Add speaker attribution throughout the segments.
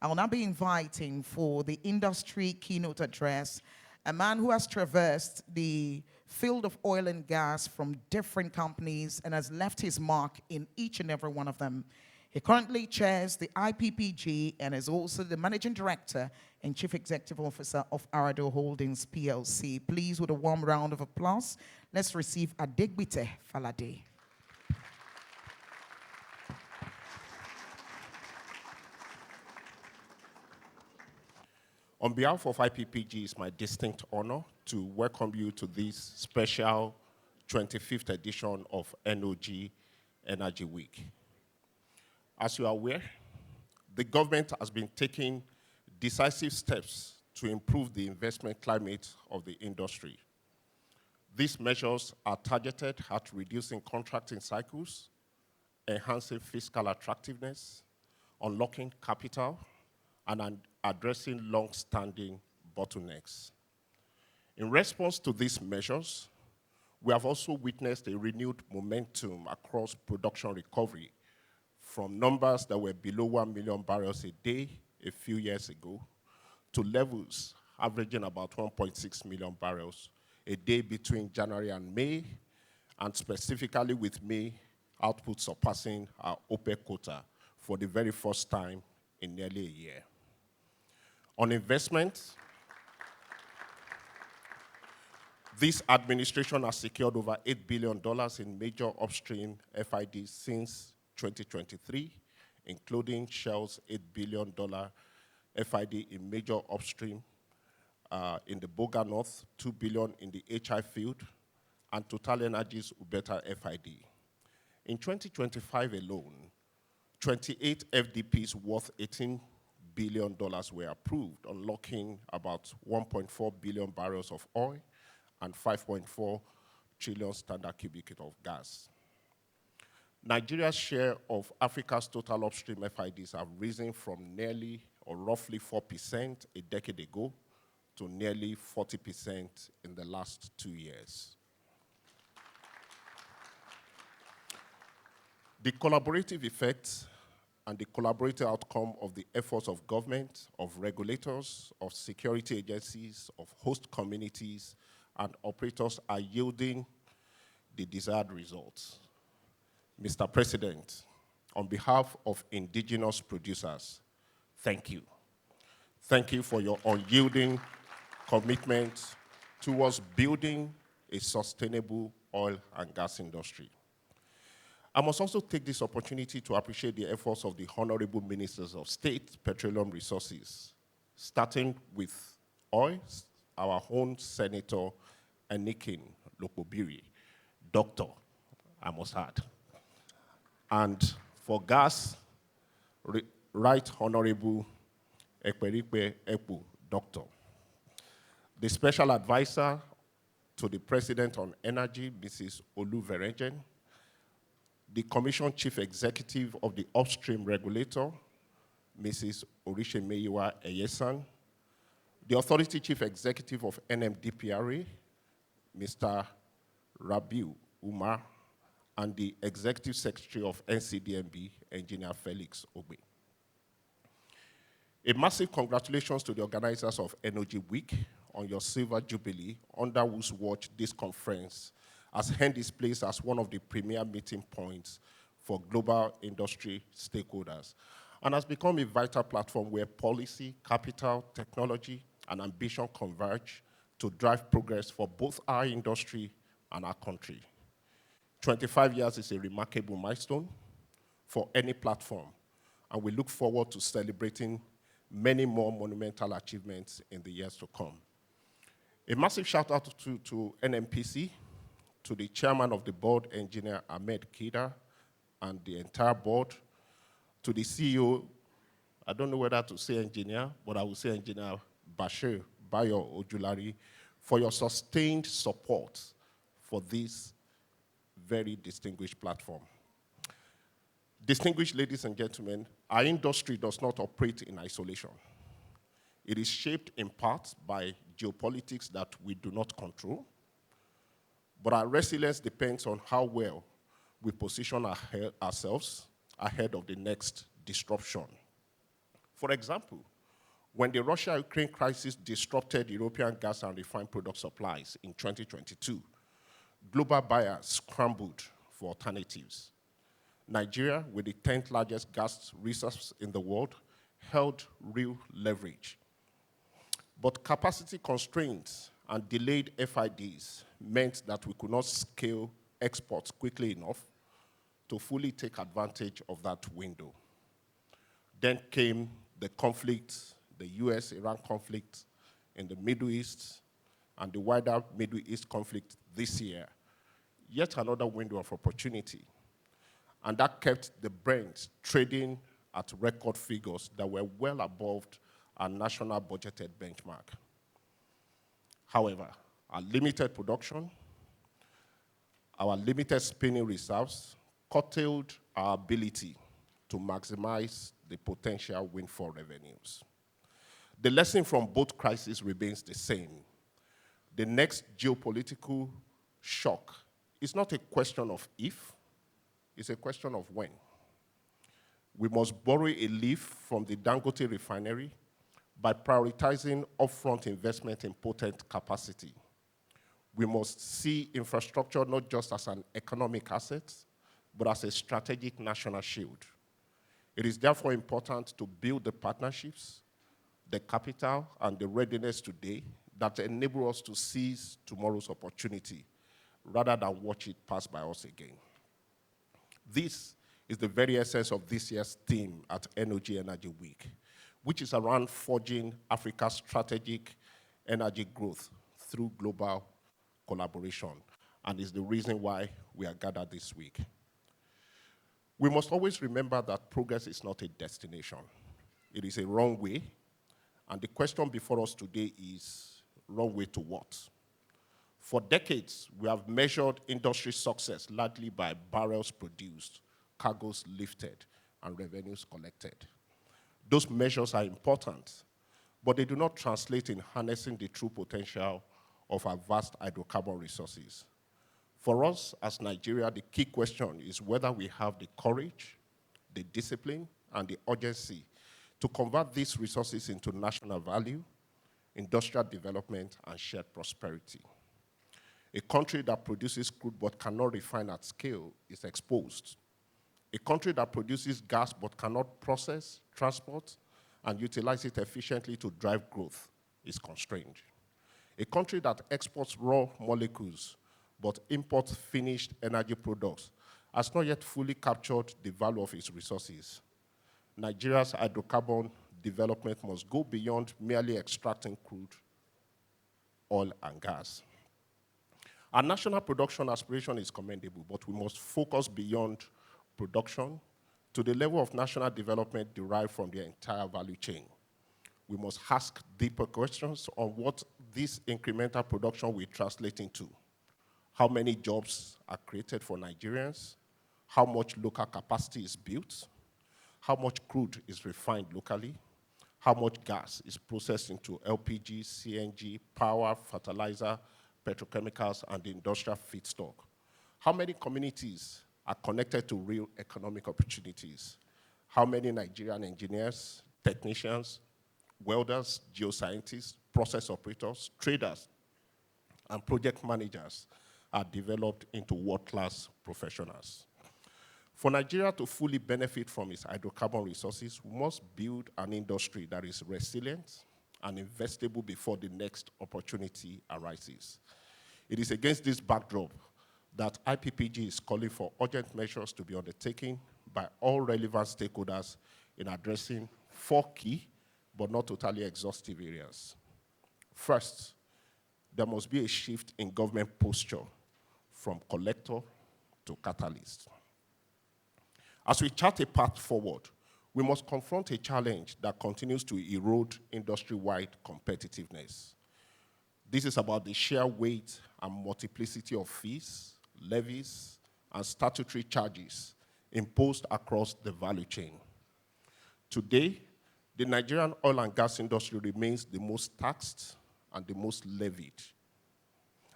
Speaker 1: I will now be inviting for the industry keynote address a man who has traversed the field of oil and gas from different companies and has left his mark in each and every one of them. He currently chairs the Ippg and is also the Managing Director and Chief Executive Officer of Arado Holdings PLC. Please, with a warm round of applause, let's receive Adegbite Falade.
Speaker 2: On behalf of Ippg, it's my distinct honor to welcome you to this special 25th edition of NOG Energy Week. As you are aware, the government has been taking decisive steps to improve the investment climate of the industry. These measures are targeted at reducing contracting cycles, enhancing fiscal attractiveness, unlocking capital, and addressing long-standing bottlenecks. In response to these measures, we have also witnessed a renewed momentum across production recovery from numbers that were below 1 million barrels a day a few years ago to levels averaging about 1.6 million barrels a day between January and May, and specifically with May output surpassing our OPEC quota for the very first time in nearly a year. On investment, this administration has secured over $8 billion in major upstream FIDs since 2023, including Shell's $8 billion FID in major upstream in the Boga North, $2 billion in the HI field, and TotalEnergies Ubeta FID. In 2025 alone, 28 FDPs worth $18 billion were approved, unlocking about 1.4 billion barrels of oil and 5.4 trillion standard cubic feet of gas. Nigeria's share of Africa's total upstream FIDs have risen from nearly or roughly 4% a decade ago to nearly 40% in the last 2 years. The collaborative effects and the collaborative outcome of the efforts of government, of regulators, of security agencies, of host communities, and operators are yielding the desired results. Mr. President, on behalf of indigenous producers, thank you. Thank you for your unyielding commitment towards building a sustainable oil and gas industry. I must also take this opportunity to appreciate the efforts of the Honorable Ministers of State, Petroleum Resources, starting with oil, our own Senator Enikin Lokobiri, Doctor, I must add. And for gas, Right Honorable Ekperikpe Ekpu, Doctor. The Special Advisor to the President on Energy, Mrs. Olu Verenjen, the Commission Chief Executive of the Upstream Regulator, Mrs. Orishemeyiwa Eyesan, the Authority Chief Executive of NMDPRA, Mr. Rabiu Umar, and the Executive Secretary of NCDMB, Engineer Felix Ogbe. A massive congratulations to the organizers of NOG Week on your Silver Jubilee, under whose watch this conference has earned its place as one of the premier meeting points for global industry stakeholders, and has become a vital platform where policy, capital, technology, and ambition converge to drive progress for both our industry and our country. 25 years is a remarkable milestone for any platform, and we look forward to celebrating many more monumental achievements in the years to come. A massive shout out to NMPC, to the chairman of the board, Engineer Ahmed Kida, and the entire board, to the CEO, I don't know whether to say engineer, but I will say Engineer Bashir Bayo Ojulari, for your sustained support for this very distinguished platform. Distinguished ladies and gentlemen, our industry does not operate in isolation. It is shaped in part by geopolitics that we do not control, but our resilience depends on how well we position ourselves ahead of the next disruption. For example, when the Russia-Ukraine crisis disrupted European gas and refined product supplies in 2022, global buyers scrambled for alternatives. Nigeria, with the 10th largest gas resource in the world, held real leverage. But capacity constraints and delayed FIDs meant that we could not scale exports quickly enough to fully take advantage of that window. Then came the conflict, the US-Iran conflict in the Middle East, and the wider Middle East conflict this year. Yet another window of opportunity. And that kept the Brent trading at record figures that were well above our national budgeted benchmark. However, our limited production, our limited spinning reserves curtailed our ability to maximize the potential windfall revenues. The lesson from both crises remains the same. The next geopolitical shock is not a question of if, it's a question of when. We must borrow a leaf from the Dangote refinery by prioritizing upfront investment in potent capacity. We must see infrastructure not just as an economic asset, but as a strategic national shield. It is therefore important to build the partnerships, the capital, and the readiness today that enable us to seize tomorrow's opportunity rather than watch it pass by us again. This is the very essence of this year's theme at NOG Energy Week, which is around forging Africa's strategic energy growth through global collaboration, and is the reason why we are gathered this week. We must always remember that progress is not a destination. It is a wrong way, and the question before us today is, wrong way to what? For decades, we have measured industry success largely by barrels produced, cargoes lifted, and revenues collected. Those measures are important, but they do not translate in harnessing the true potential of our vast hydrocarbon resources. For us, as Nigeria, the key question is whether we have the courage, the discipline, and the urgency to convert these resources into national value, industrial development, and shared prosperity. A country that produces crude but cannot refine at scale is exposed. A country that produces gas but cannot process, transport, and utilize it efficiently to drive growth is constrained. A country that exports raw molecules but imports finished energy products has not yet fully captured the value of its resources. Nigeria's hydrocarbon development must go beyond merely extracting crude, oil, and gas. Our national production aspiration is commendable, but we must focus beyond production to the level of national development derived from the entire value chain. We must ask deeper questions on what this incremental production will translate into. How many jobs are created for Nigerians? How much local capacity is built? How much crude is refined locally? How much gas is processed into LPG, CNG, power, fertilizer, petrochemicals, and the industrial feedstock? How many communities are connected to real economic opportunities? How many Nigerian engineers, technicians, welders, geoscientists, process operators, traders, and project managers are developed into world-class professionals? For Nigeria to fully benefit from its hydrocarbon resources, we must build an industry that is resilient and investable before the next opportunity arises. It is against this backdrop that Ippg is calling for urgent measures to be undertaken by all relevant stakeholders in addressing 4 key but not totally exhaustive areas. First, there must be a shift in government posture from collector to catalyst. As we chart a path forward, we must confront a challenge that continues to erode industry-wide competitiveness. This is about the sheer weight and multiplicity of fees, levies, and statutory charges imposed across the value chain. Today, the Nigerian oil and gas industry remains the most taxed and the most levied.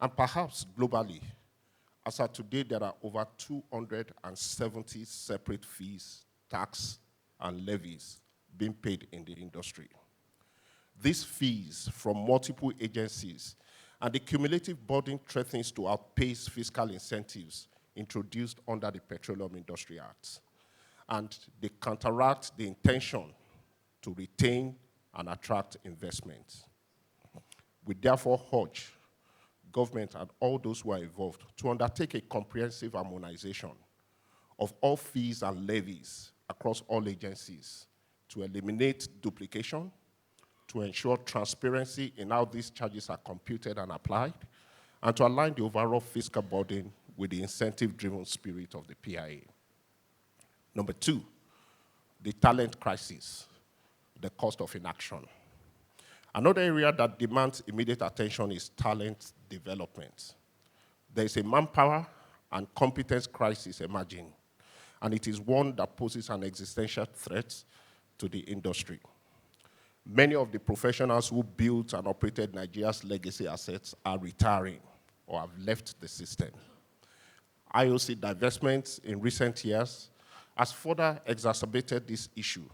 Speaker 2: And perhaps globally, as of today, there are over 270 separate fees, tax, and levies being paid in the industry. These fees from multiple agencies and the cumulative burden threatens to outpace fiscal incentives introduced under the Petroleum Industry Act, and they counteract the intention to retain and attract investment. We therefore urge government and all those who are involved to undertake a comprehensive harmonization of all fees and levies across all agencies to eliminate duplication, to ensure transparency in how these charges are computed and applied, and to align the overall fiscal burden with the incentive-driven spirit of the PIA. Number two, the talent crisis, the cost of inaction. Another area that demands immediate attention is talent development. There is a manpower and competence crisis emerging, and it is one that poses an existential threat to the industry. Many of the professionals who built and operated Nigeria's legacy assets are retiring or have left the system. IOC divestments in recent years has further exacerbated this issue.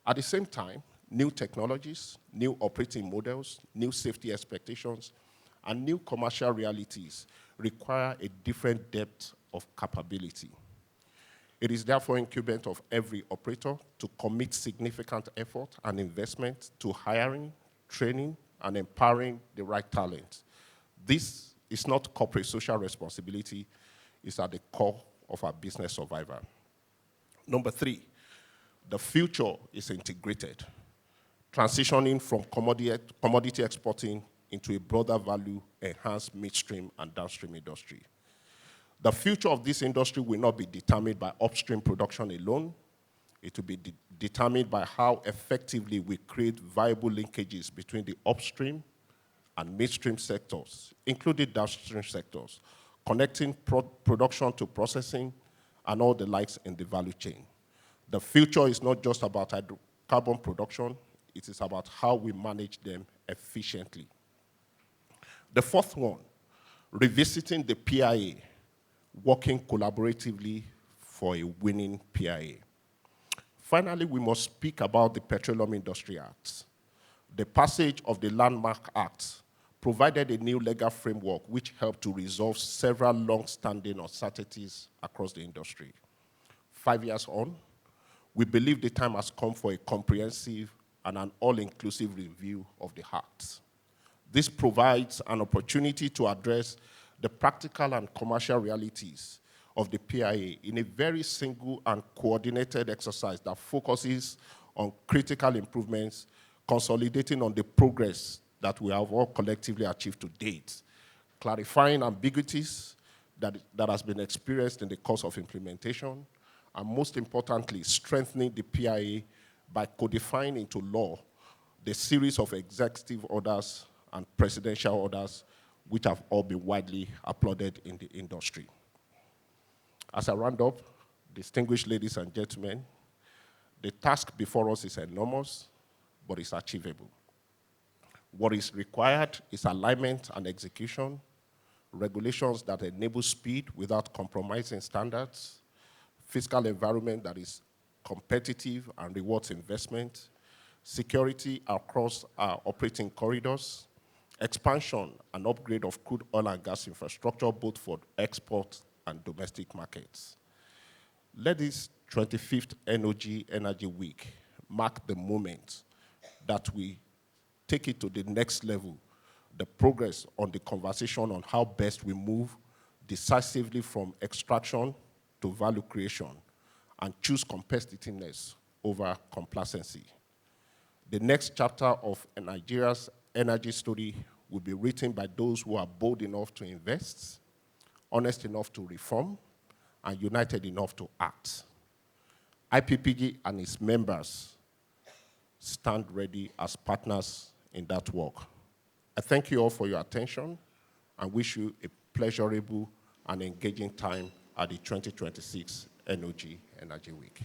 Speaker 2: At the same time, new technologies, new operating models, new safety expectations, and new commercial realities require a different depth of capability. It is therefore incumbent of every operator to commit significant effort and investment to hiring, training, and empowering the right talent. This is not corporate social responsibility, it's at the core of our business survival. Number three, the future is integrated, transitioning from commodity exporting into a broader value-enhanced midstream and downstream industry. The future of this industry will not be determined by upstream production alone. It will be determined by how effectively we create viable linkages between the upstream and midstream sectors, including downstream sectors, connecting production to processing and all the likes in the value chain. The future is not just about hydrocarbon production, it is about how we manage them efficiently. The fourth one, revisiting the PIA, working collaboratively for a winning PIA. Finally, we must speak about the Petroleum Industry Act. The passage of the Landmark Act provided a new legal framework which helped to resolve several long-standing uncertainties across the industry. 5 years on, we believe the time has come for a comprehensive and an all-inclusive review of the Act. This provides an opportunity to address the practical and commercial realities of the PIA in a very single and coordinated exercise that focuses on critical improvements, consolidating on the progress that we have all collectively achieved to date, clarifying ambiguities that has been experienced in the course of implementation, and most importantly, strengthening the PIA by codifying into law the series of executive orders and presidential orders which have all been widely applauded in the industry. As I round up, distinguished ladies and gentlemen, the task before us is enormous, but it's achievable. What is required is alignment and execution, regulations that enable speed without compromising standards, fiscal environment that is competitive and rewards investment, security across our operating corridors, expansion and upgrade of crude oil and gas infrastructure, both for export and domestic markets. Let this 25th NOG Energy Week mark the moment that we take it to the next level, the progress on the conversation on how best we move decisively from extraction to value creation and choose competitiveness over complacency. The next chapter of Nigeria's energy story will be written by those who are bold enough to invest, honest enough to reform, and united enough to act. Ippg and its members stand ready as partners in that work. I thank you all for your attention and wish you a pleasurable and engaging time at the 2026 NOG Energy Week.